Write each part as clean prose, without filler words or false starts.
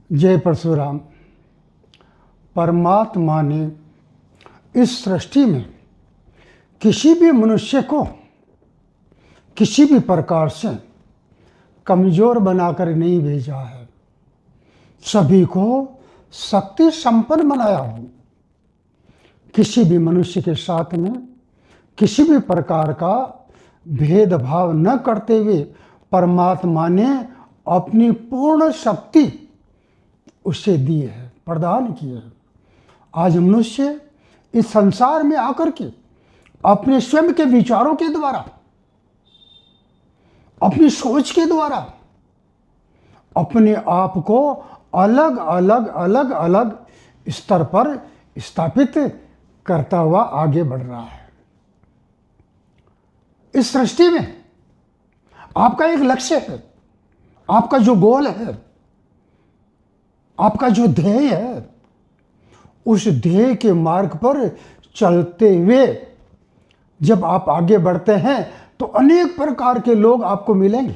जय परशुराम। परमात्मा ने इस सृष्टि में किसी भी मनुष्य को किसी भी प्रकार से कमजोर बनाकर नहीं भेजा है, सभी को शक्ति संपन्न बनाया हो। किसी भी मनुष्य के साथ में किसी भी प्रकार का भेदभाव न करते हुए परमात्मा ने अपनी पूर्ण शक्ति उसे दी है, प्रदान की है। आज मनुष्य इस संसार में आकर के अपने स्वयं के विचारों के द्वारा, अपनी सोच के द्वारा अपने आप को अलग अलग स्तर पर स्थापित करता हुआ आगे बढ़ रहा है। इस सृष्टि में आपका एक लक्ष्य है, आपका जो गोल है, आपका जो ध्येय है, उस ध्येय के मार्ग पर चलते हुए जब आप आगे बढ़ते हैं तो अनेक प्रकार के लोग आपको मिलेंगे।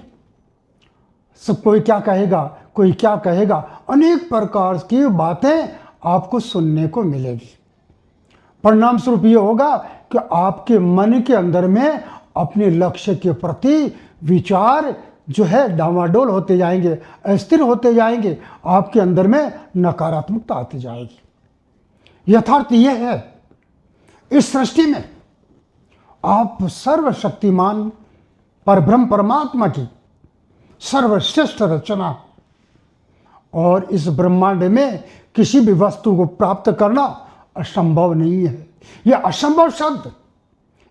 सब कोई क्या कहेगा, कोई क्या कहेगा, अनेक प्रकार की बातें आपको सुनने को मिलेगी। परिणाम स्वरूप ये होगा कि आपके मन के अंदर में अपने लक्ष्य के प्रति विचार जो है डामाडोल होते जाएंगे, अस्थिर होते जाएंगे, आपके अंदर में नकारात्मकता आती जाएगी। यथार्थ यह है, इस सृष्टि में आप सर्वशक्तिमान परब्रह्म परमात्मा की सर्वश्रेष्ठ रचना, और इस ब्रह्मांड में किसी भी वस्तु को प्राप्त करना असंभव नहीं है। यह असंभव शब्द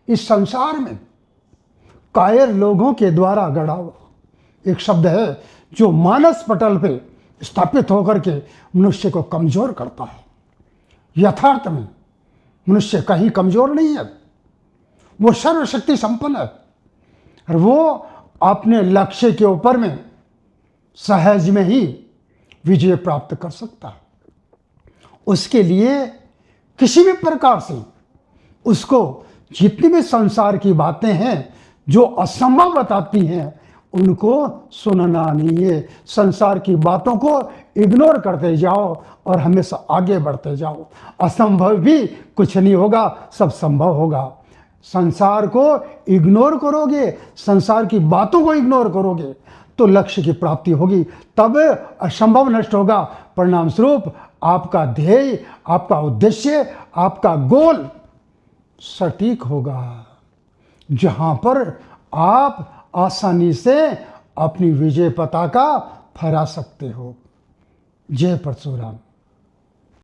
इस संसार में कायर लोगों के द्वारा गढ़ा हुआ एक शब्द है, जो मानस पटल पे स्थापित होकर के मनुष्य को कमजोर करता है। यथार्थ में मनुष्य कहीं कमजोर नहीं है, वो सर्वशक्ति संपन्न है और वो अपने लक्ष्य के ऊपर में सहज में ही विजय प्राप्त कर सकता है। उसके लिए किसी भी प्रकार से उसको जितनी भी संसार की बातें हैं जो असंभव बताती हैं, उनको सुनना नहीं है। संसार की बातों को इग्नोर करते जाओ और हमेशा आगे बढ़ते जाओ। असंभव भी कुछ नहीं होगा, सब संभव होगा। संसार को इग्नोर करोगे, संसार की बातों को इग्नोर करोगे तो लक्ष्य की प्राप्ति होगी, तब असंभव नष्ट होगा। परिणाम स्वरूप आपका ध्येय, आपका उद्देश्य, आपका गोल सटीक होगा, जहां पर आप आसानी से अपनी विजय पताका फहरा सकते हो। जय परशुराम।